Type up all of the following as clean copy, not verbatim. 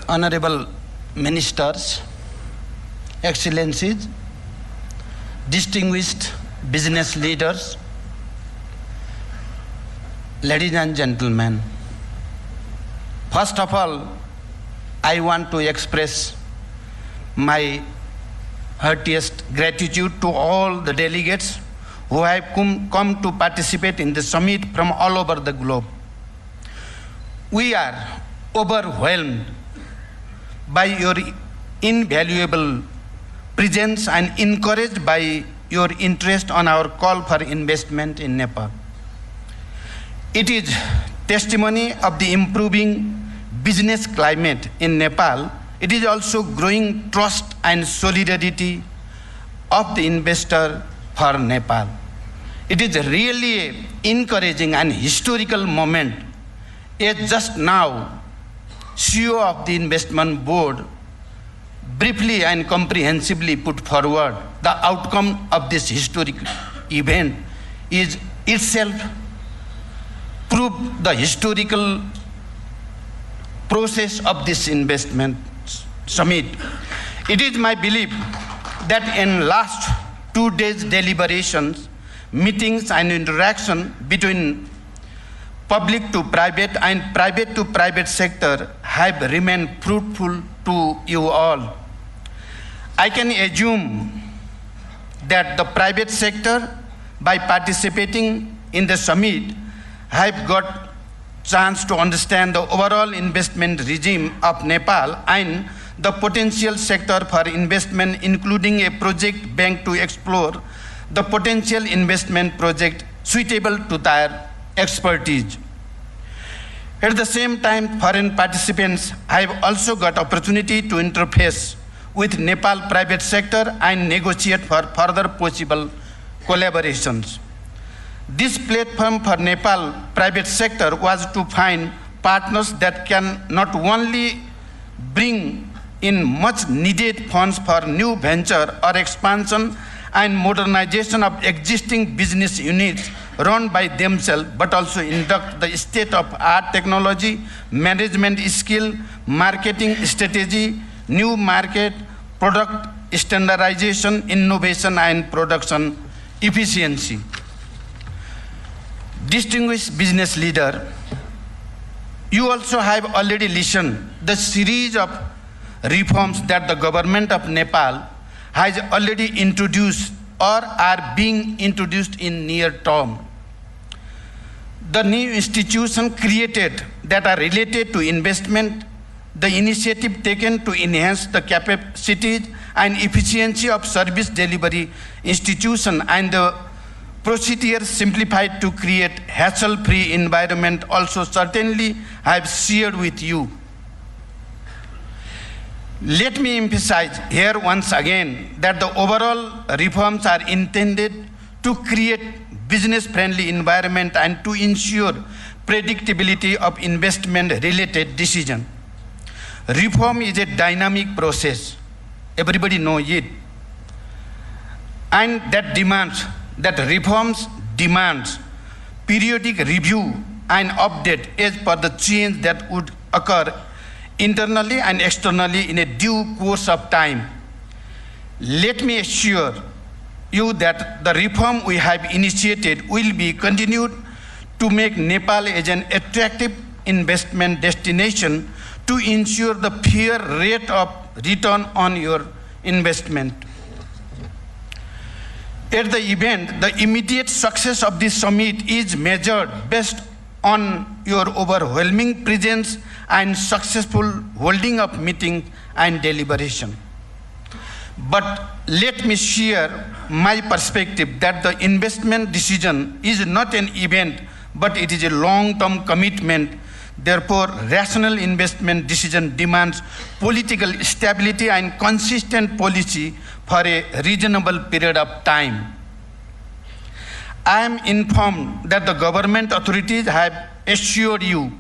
Honorable Ministers, Excellencies, distinguished business leaders, ladies and gentlemen, first of all, I want to express my heartiest gratitude to all the delegates who have come to participate in the summit from all over the globe. We are overwhelmed by your invaluable presence and encouraged by your interest on our call for investment in Nepal. It is testimony of the improving business climate in Nepal. It is also growing trust and solidarity of the investor for Nepal. It is really an encouraging and historical moment, as just now CEO of the investment board briefly and comprehensively put forward the outcome of this historic event is itself prove the historical process of this investment summit. It is my belief that in last 2 days deliberations, meetings and interaction between public to private and private to private sector have remained fruitful to you all. I can assume that the private sector, by participating in the summit, have got chance to understand the overall investment regime of Nepal and the potential sector for investment, including a project bank to explore the potential investment project suitable to their expertise. At the same time, foreign participants have also got opportunity to interface with Nepal private sector and negotiate for further possible collaborations. This platform for Nepal private sector was to find partners that can not only bring in much needed funds for new venture or expansion and modernization of existing business units run by themselves, but also induct the state-of-art technology, management skill, marketing strategy, new market, product standardization, innovation, and production efficiency. Distinguished business leader, you also have already listened the series of reforms that the government of Nepal has already introduced or are being introduced in near term. The new institutions created that are related to investment, the initiative taken to enhance the capacity and efficiency of service delivery institution, and the procedures simplified to create hassle-free environment also certainly have shared with you. Let me emphasize here once again that the overall reforms are intended to create business-friendly environment and to ensure predictability of investment-related decision. Reform is a dynamic process. Everybody knows it. And that reforms demands periodic review and update as per the change that would occur internally and externally in a due course of time. Let me assure you that the reform we have initiated will be continued to make Nepal as an attractive investment destination to ensure the fair rate of return on your investment. At the event, the immediate success of this summit is measured based on your overwhelming presence and successful holding of meetings and deliberation. But let me share my perspective that the investment decision is not an event, but it is a long-term commitment. Therefore, rational investment decision demands political stability and consistent policy for a reasonable period of time. I am informed that the government authorities have assured you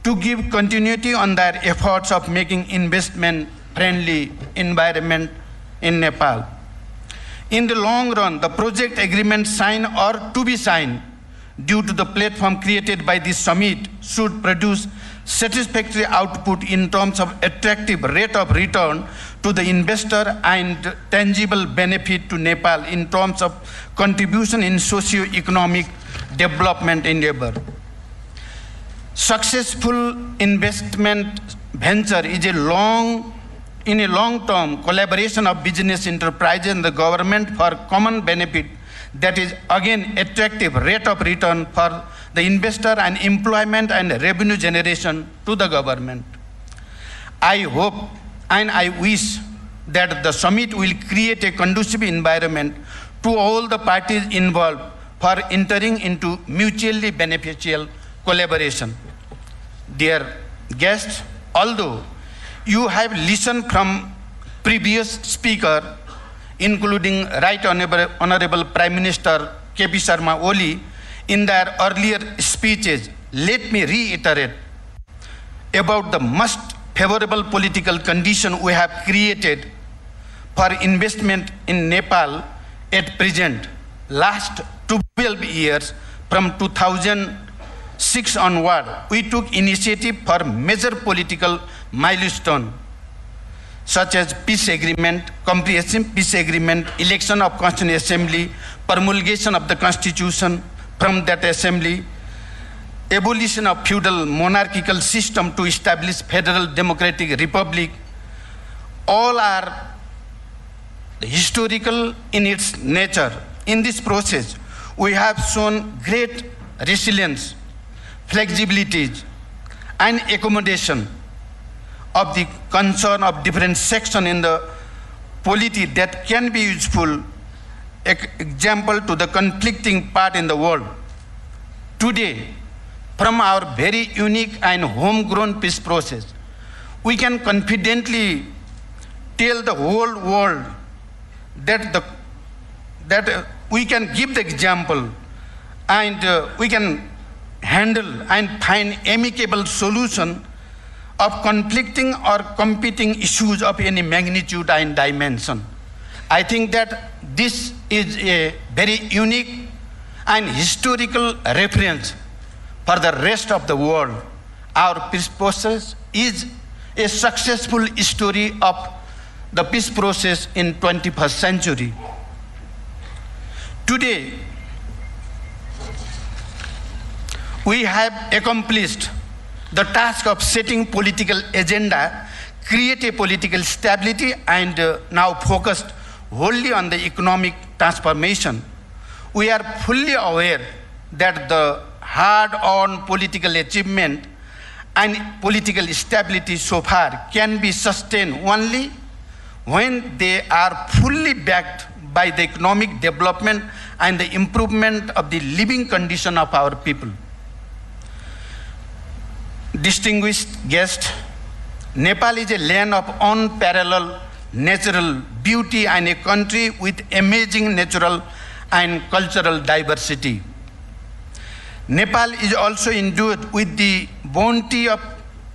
to give continuity on their efforts of making investment-friendly environment in Nepal. In the long run, the project agreement signed or to be signed due to the platform created by this summit should produce satisfactory output in terms of attractive rate of return to the investor and tangible benefit to Nepal in terms of contribution in socio-economic development endeavor. Successful investment venture is in a long-term collaboration of business enterprises and the government for common benefit that is again attractive rate of return for the investor and employment and revenue generation to the government. I hope and I wish that the summit will create a conducive environment to all the parties involved for entering into mutually beneficial collaboration. Dear guests, although you have listened from previous speaker, including Right Honorable Prime Minister K.P. Sharma Oli, in their earlier speeches, let me reiterate about the most favorable political condition we have created for investment in Nepal at present. Last 12 years, from 2006 onward, we took initiative for major political milestones such as peace agreement, comprehensive peace agreement, election of Constituent Assembly, promulgation of the Constitution from that Assembly, abolition of feudal monarchical system to establish federal democratic republic. All are historical in its nature. In this process, we have shown great resilience, flexibility, and accommodation of the concern of different sections in the polity that can be useful example to the conflicting part in the world. Today, from our very unique and homegrown peace process, we can confidently tell the whole world that we can give the example and we can handle and find amicable solution of conflicting or competing issues of any magnitude and dimension. I think that this is a very unique and historical reference for the rest of the world. Our peace process is a successful story of the peace process in 21st century. Today, we have accomplished the task of setting political agenda, create a political stability, and now focused wholly on the economic transformation. We are fully aware that the hard-earned political achievement and political stability so far can be sustained only when they are fully backed by the economic development and the improvement of the living condition of our people. Distinguished guests, Nepal is a land of unparalleled natural beauty and a country with amazing natural and cultural diversity. Nepal is also endued with the bounty of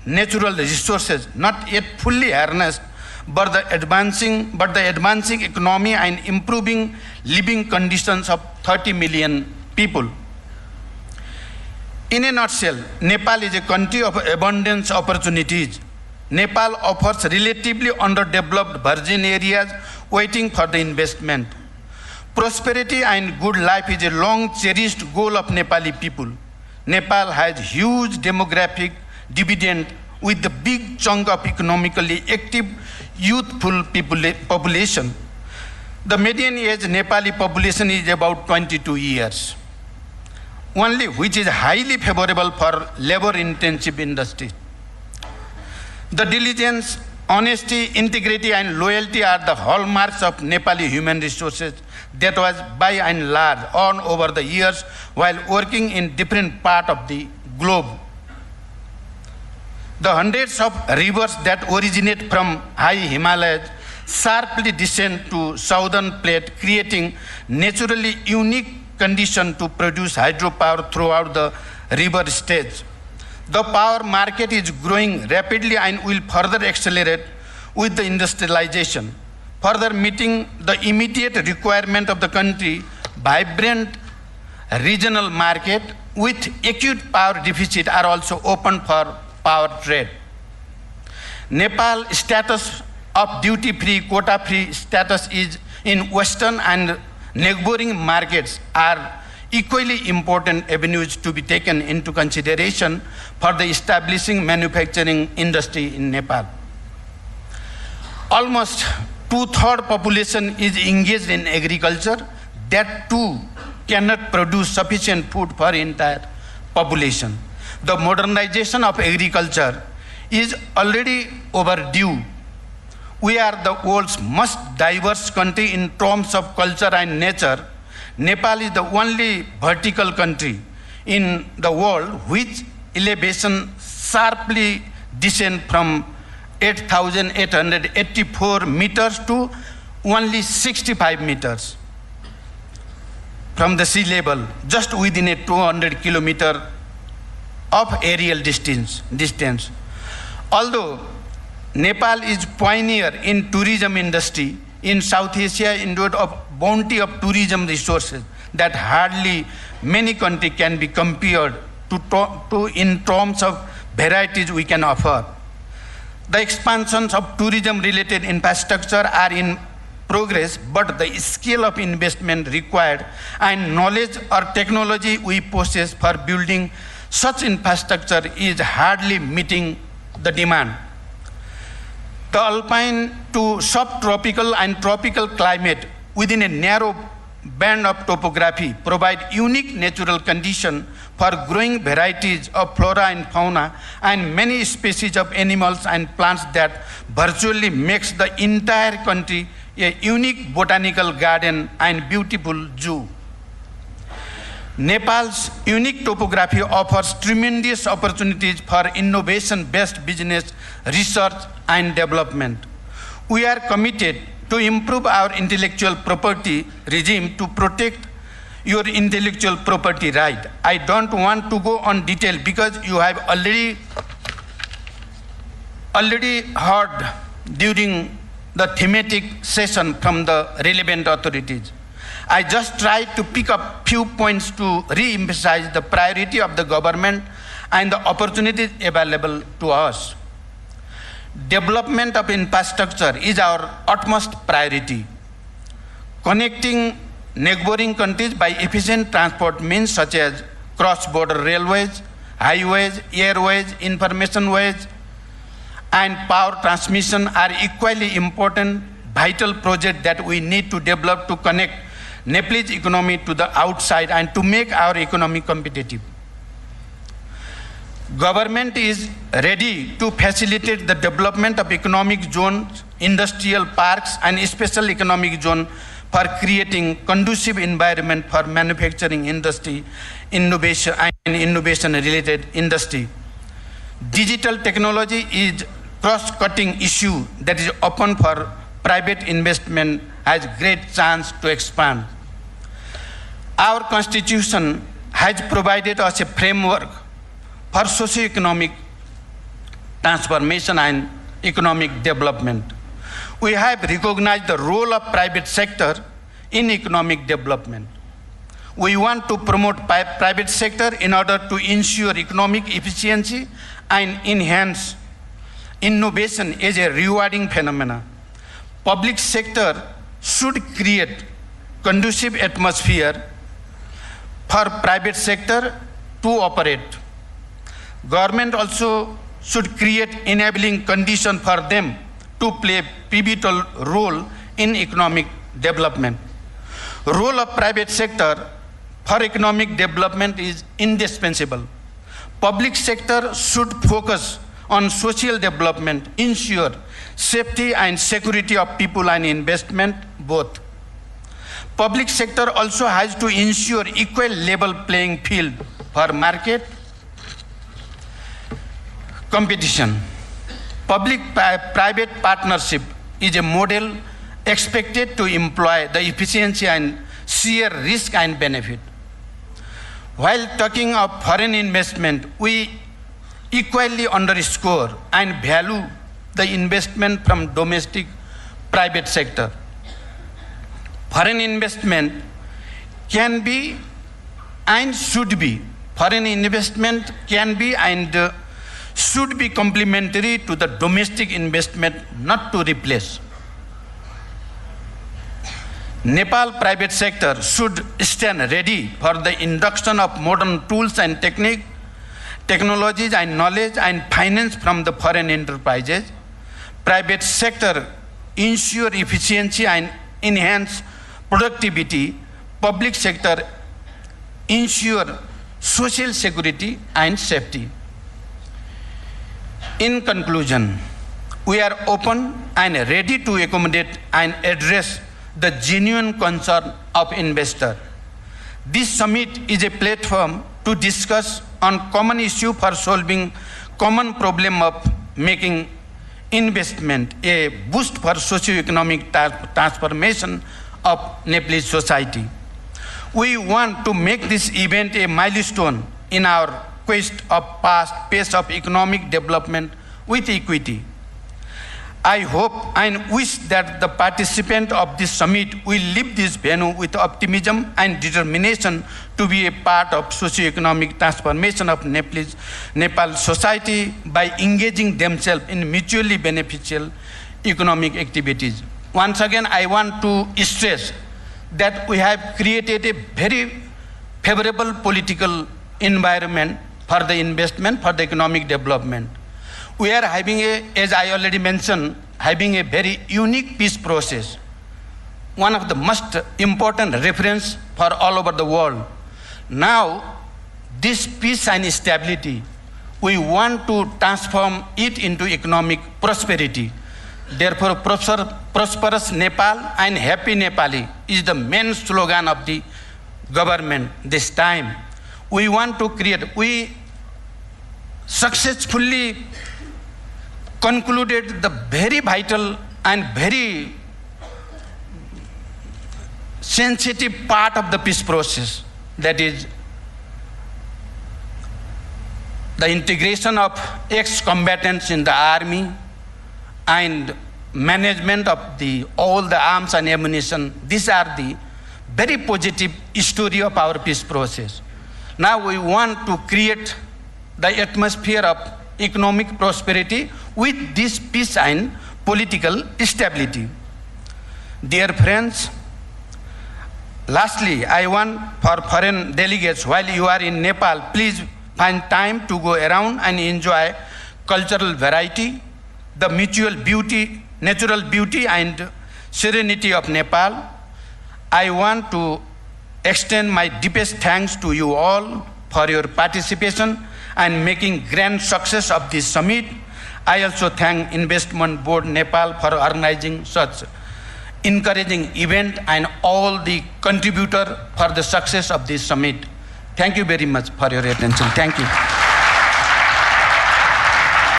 natural resources, not yet fully harnessed, but the advancing economy and improving living conditions of 30 million people. In a nutshell, Nepal is a country of abundant opportunities. Nepal offers relatively underdeveloped virgin areas waiting for the investment. Prosperity and good life is a long cherished goal of Nepali people. Nepal has huge demographic dividend with a big chunk of economically active youthful population. The median age Nepali population is about 22 years, only which is highly favorable for labor-intensive industries. The diligence, honesty, integrity, and loyalty are the hallmarks of Nepali human resources that was by and large earned over the years while working in different parts of the globe. The hundreds of rivers that originate from high Himalayas sharply descend to southern plate, creating naturally unique condition to produce hydropower throughout the river stage. The power market is growing rapidly and will further accelerate with the industrialization, further meeting the immediate requirement of the country. Vibrant regional market with acute power deficit are also open for power trade. Nepal status of duty-free, quota-free status is in Western and neighboring markets are equally important avenues to be taken into consideration for the establishing manufacturing industry in Nepal. Almost two-thirds population is engaged in agriculture. That too cannot produce sufficient food for entire population. The modernization of agriculture is already overdue. We are the world's most diverse country in terms of culture and nature. Nepal is the only vertical country in the world which elevation sharply descends from 8,884 meters to only 65 meters from the sea level, just within a 200 kilometer of aerial distance. Although Nepal is pioneer in tourism industry, in South Asia endued a bounty of tourism resources that hardly many countries can be compared to in terms of varieties we can offer. The expansions of tourism-related infrastructure are in progress, but the scale of investment required and knowledge or technology we possess for building such infrastructure is hardly meeting the demand. The alpine to subtropical and tropical climate within a narrow band of topography provide unique natural conditions for growing varieties of flora and fauna and many species of animals and plants that virtually makes the entire country a unique botanical garden and beautiful zoo. Nepal's unique topography offers tremendous opportunities for innovation-based business, research, and development. We are committed to improve our intellectual property regime to protect your intellectual property right. I don't want to go on detail because you have already heard during the thematic session from the relevant authorities. I just tried to pick up few points to re-emphasize the priority of the government and the opportunities available to us. Development of infrastructure is our utmost priority. Connecting neighboring countries by efficient transport means such as cross-border railways, highways, airways, information ways, and power transmission are equally important, vital projects that we need to develop to connect Nepalese economy to the outside and to make our economy competitive. Government is ready to facilitate the development of economic zones, industrial parks, and special economic zone for creating conducive environment for manufacturing industry, innovation and innovation-related industry. Digital technology is cross-cutting issue that is open for private investment, has great chance to expand. Our constitution has provided us a framework for socio-economic transformation and economic development. We have recognized the role of private sector in economic development. We want to promote private sector in order to ensure economic efficiency and enhance innovation as a rewarding phenomenon. Public sector should create conducive atmosphere for private sector to operate. Government also should create enabling conditions for them to play a pivotal role in economic development. Role of private sector for economic development is indispensable. Public sector should focus on social development, ensure safety and security of people and investment both. Public sector also has to ensure equal level playing field for market competition. Public-private partnership is a model expected to employ the efficiency and share risk and benefit. While talking of foreign investment, we equally underscore and value the investment from domestic private sector. Foreign investment can be and should be. Foreign investment can be and should be complementary to the domestic investment, not to replace. Nepal private sector should stand ready for the induction of modern tools and technologies and knowledge and finance from the foreign enterprises. Private sector ensure efficiency and enhance productivity. Public sector ensure social security and safety. In conclusion, we are open and ready to accommodate and address the genuine concern of investors. This summit is a platform to discuss on common issue for solving common problem of making investment a boost for socio-economic transformation of Nepalese society. We want to make this event a milestone in our quest of past pace of economic development with equity. I hope and wish that the participants of this summit will leave this venue with optimism and determination to be a part of socio-economic transformation of Nepal society by engaging themselves in mutually beneficial economic activities. Once again, I want to stress that we have created a very favorable political environment for the investment, for the economic development. We are having as I already mentioned, having a very unique peace process, one of the most important reference for all over the world. Now, this peace and stability, we want to transform it into economic prosperity. Therefore, prosperous Nepal and happy Nepali is the main slogan of the government this time. We want to create, we successfully concluded the very vital and very sensitive part of the peace process, that is the integration of ex-combatants in the army and management of all the arms and ammunition. These are the very positive story of our peace process. Now we want to create the atmosphere of economic prosperity with this peace and political stability. Dear friends, lastly, I want for foreign delegates, while you are in Nepal, please find time to go around and enjoy cultural variety, the mutual beauty, natural beauty and serenity of Nepal. I want to extend my deepest thanks to you all for your participation and making grand success of this summit. I also thank Investment Board Nepal for organizing such encouraging event and all the contributors for the success of this summit. Thank you very much for your attention. Thank you.